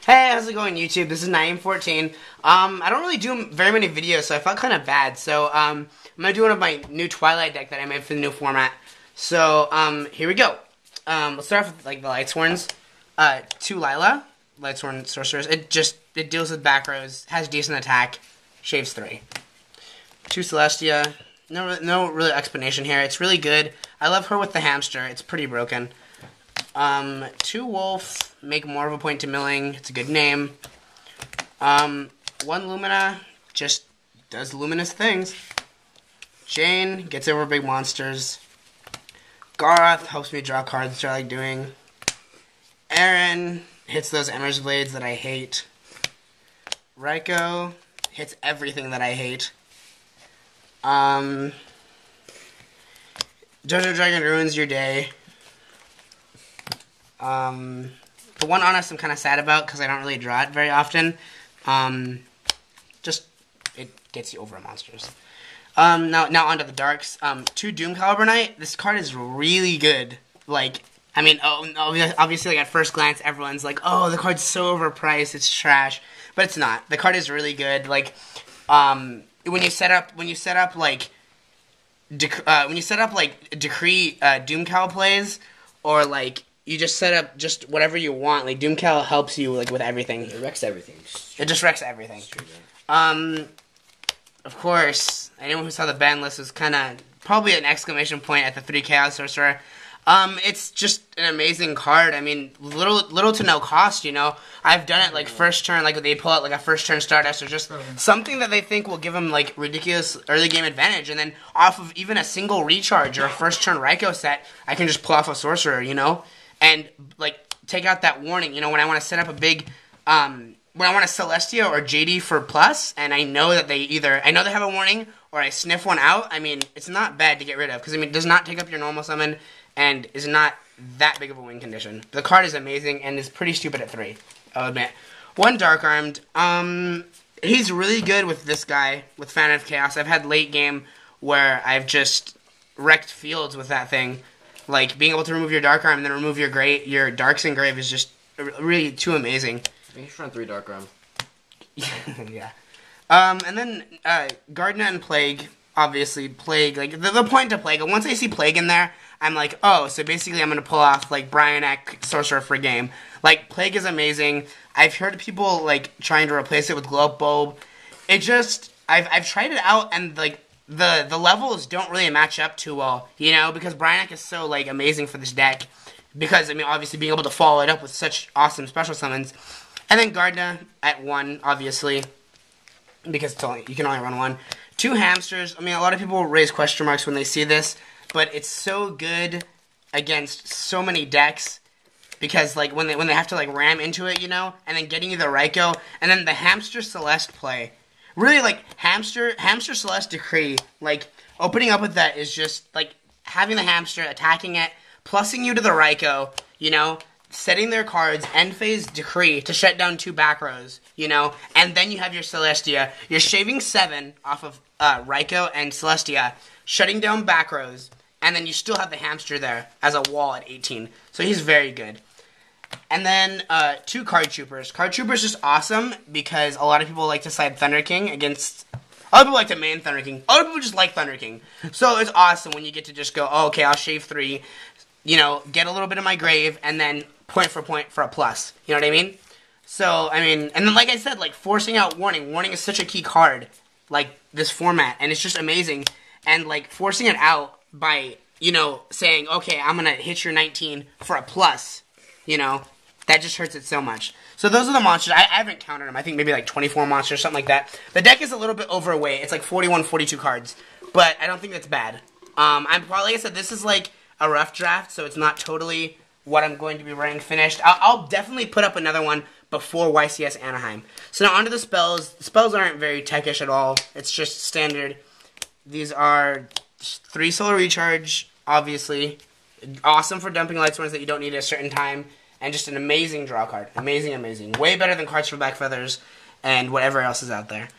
Hey, how's it going, YouTube? This is Naeem14. I don't really do very many videos, so I felt kind of bad. So, I'm gonna do one of my new Twilight deck that I made for the new format. So, here we go. Let's start off with, like, the Lightsworns. 2 Lila, Lightsworn Sorcerers. It deals with back rows, has decent attack, shaves 3. 2 Celestia. No really explanation here. It's really good. I love her with the hamster. It's pretty broken. 2 Wolf, make more of a point to milling. It's a good name. 1 Lumina, just does luminous things. Jane, gets over big monsters. Garth, helps me draw cards, which I like doing. Aaron, hits those Emmer's Blades that I hate. Raiko, hits everything that I hate. Jojo Dragon ruins your day. The one Honest I'm kind of sad about because I don't really draw it very often. Just, it gets you over monsters. Now onto the darks. 2 Doom Caliber Knight. This card is really good. Like, I mean, obviously, like, at first glance, everyone's like, oh, the card's so overpriced, it's trash. But it's not. The card is really good. Like, when you set up like Decree Doom Cal plays, or like you just set up just whatever you want. Like Doom Cal helps you like with everything. It wrecks everything. It just wrecks everything. Of course, anyone who saw the ban list was kind of probably an exclamation point at the 3 Chaos Sorcerer. It's just an amazing card. I mean, little to no cost, you know. I've done it, like, first turn, like, they pull out, like, a first turn Stardust, or just something that they think will give them, like, ridiculous early game advantage, and then off of even a single recharge or a first turn Raiko set, I can just pull off a Sorcerer, you know, and, like, take out that warning, you know, when I want to set up a big, when I want a Celestia or JD for plus, and I know that they have a warning, or I sniff one out, I mean, it's not bad to get rid of, because, I mean, it does not take up your normal summon, and is not that big of a win condition. The card is amazing, and is pretty stupid at 3, I'll admit. 1 Dark Armed. He's really good with this guy, with Fan of Chaos. I've had late game where I've just wrecked fields with that thing. Like, being able to remove your Dark Arm and then remove your Darks Engrave is just really too amazing. You should run 3 Dark Arm. Yeah. And then, Gardener and Plague. Obviously, Plague, like, the point to Plague, once I see Plague in there, I'm like, oh, so basically I'm going to pull off, like, Brian Eck Sorcerer for game. Like, Plague is amazing. I've heard people, like, trying to replace it with Glow Up Bulb. It just, I've tried it out, and, like, the levels don't really match up too well, you know, because Brian Eck is so, like, amazing for this deck. Because, I mean, obviously being able to follow it up with such awesome special summons. And then Gardna at 1, obviously, because you can only run 1. 2 Hamsters. I mean, a lot of people raise question marks when they see this, but it's so good against so many decks because, like, when they have to, like, ram into it, you know, and then getting you the Raiko, and then the Hamster Celeste play. Really, like, Hamster Celeste Decree, like, opening up with that is just, like, having the Hamster, attacking it, plussing you to the Raiko, you know, setting their cards, end phase Decree to shut down 2 back rows, you know, and then you have your Celestia. You're shaving 7 off of Raiko and Celestia, shutting down back rows, and then you still have the Hamster there as a wall at 18. So he's very good. And then 2 Card Troopers. Card Troopers is awesome because a lot of people like to side Thunder King against... Other people like to main Thunder King. Other people just like Thunder King. So it's awesome when you get to just go, oh, okay, I'll shave 3, you know, get a little bit of my grave, and then point for a plus. You know what I mean? So, I mean, and then like I said, like, forcing out Warning. Warning is such a key card, like, this format, and it's just amazing. And, like, forcing it out by, you know, saying, okay, I'm gonna hit your 19 for a plus, you know, that just hurts it so much. So those are the monsters. I haven't counted them. I think maybe like 24 monsters, something like that. The deck is a little bit overweight. It's like 41, 42 cards, but I don't think that's bad. I'm probably, like I said, this is like a rough draft, so it's not totally what I'm going to be running finished. I'll definitely put up another one before YCS Anaheim. So now onto the spells. The spells aren't very techish at all. It's just standard. These are 3 Solar Recharge, obviously. Awesome for dumping Lightsworns that you don't need at a certain time. And just an amazing draw card. Amazing, amazing. Way better than Cards for Black Feathers and whatever else is out there.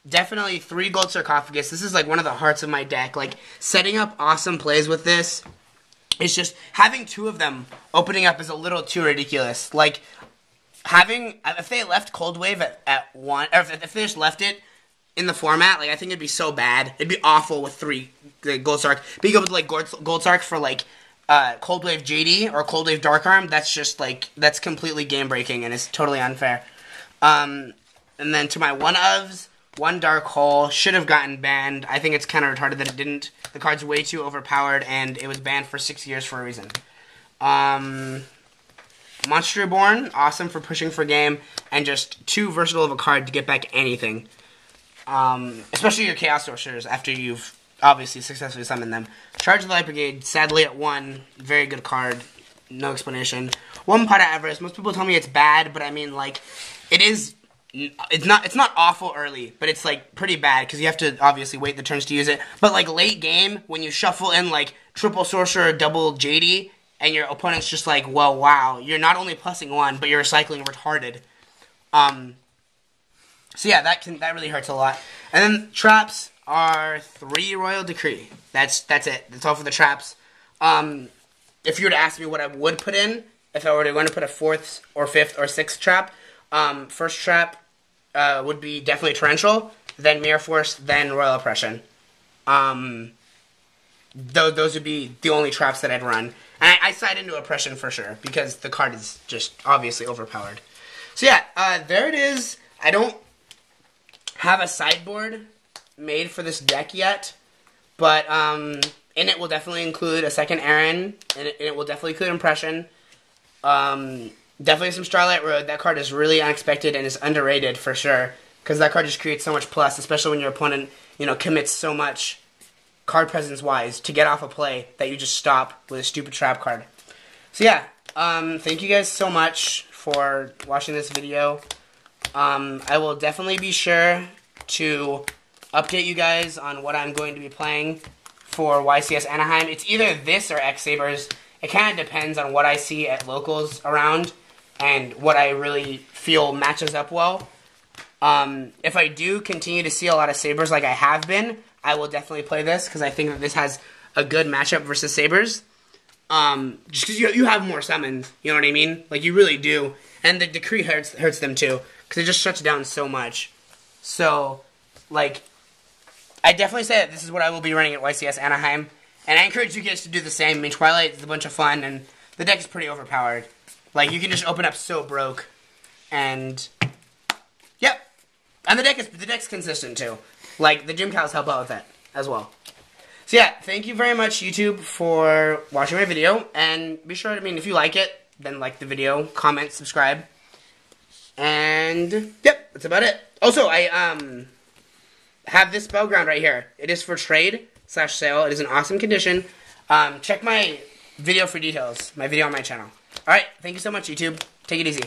Definitely 3 Gold Sarcophagus. This is like one of the hearts of my deck. Like, setting up awesome plays with this. It's just, having 2 of them opening up is a little too ridiculous. Like, if they left Cold Wave at 1, or if they just left it in the format, like, I think it'd be so bad. It'd be awful with 3 Gold Sark. But you go with, like, Gold Sark for, like, Cold Wave JD or Cold Wave Dark Arm, that's just, like, that's completely game-breaking, and it's totally unfair. And then to my one-ofs, 1 Dark Hole should have gotten banned. I think it's kind of retarded that it didn't. The card's way too overpowered, and it was banned for 6 years for a reason. Monster Reborn, awesome for pushing for game, and just too versatile of a card to get back anything. Especially your Chaos Sorcerers after you've obviously successfully summoned them. Charge of the Light Brigade, sadly at 1, very good card, no explanation. 1 Pot of Avarice, most people tell me it's bad, but I mean, like, it's not awful early, but it's, like, pretty bad, because you have to obviously wait the turns to use it. But, like, late game, when you shuffle in, like, triple Sorcerer, double JD, and your opponent's just like, well, wow, you're not only plussing 1, but you're recycling retarded. So yeah, that really hurts a lot. And then traps are 3 Royal Decree. That's it. That's all for the traps. If you were to ask me what I would put in, if I were going to put a 4th or 5th or 6th trap, first trap would be definitely Torrential, then Mirror Force, then Royal Oppression. Those would be the only traps that I'd run. And I side into Oppression for sure, because the card is just obviously overpowered. So yeah, there it is. I don't have a sideboard made for this deck yet, but in it will definitely include a second Aaron, and it will definitely include Impression. Definitely some Starlight Road. That card is really unexpected and is underrated for sure, because that card just creates so much plus, especially when your opponent, commits so much card presence-wise to get off a play that you just stop with a stupid trap card. So yeah, thank you guys so much for watching this video. I will definitely be sure to update you guys on what I'm going to be playing for YCS Anaheim. It's either this or X Sabers. It kind of depends on what I see at locals around and what I really feel matches up well. If I do continue to see a lot of Sabers like I have been, I will definitely play this, because I think that this has a good matchup versus Sabers. Just because you have more summons, you know what I mean? Like, you really do. And the Decree hurts them too, because it just shuts down so much. So, like, I definitely say that this is what I will be running at YCS Anaheim. And I encourage you guys to do the same. I mean, Twilight is a bunch of fun, and the deck is pretty overpowered. Like, you can just open up so broke. And, yep. And the deck's consistent too. Like, the gym cows help out with that as well. So yeah, thank you very much, YouTube, for watching my video. And be sure, if you like it, then like the video, comment, subscribe. And, yep, that's about it. Also, I have this Spellground right here. It is for trade/sale. It is in awesome condition. Check my video for details. My video on my channel. Alright, thank you so much, YouTube. Take it easy.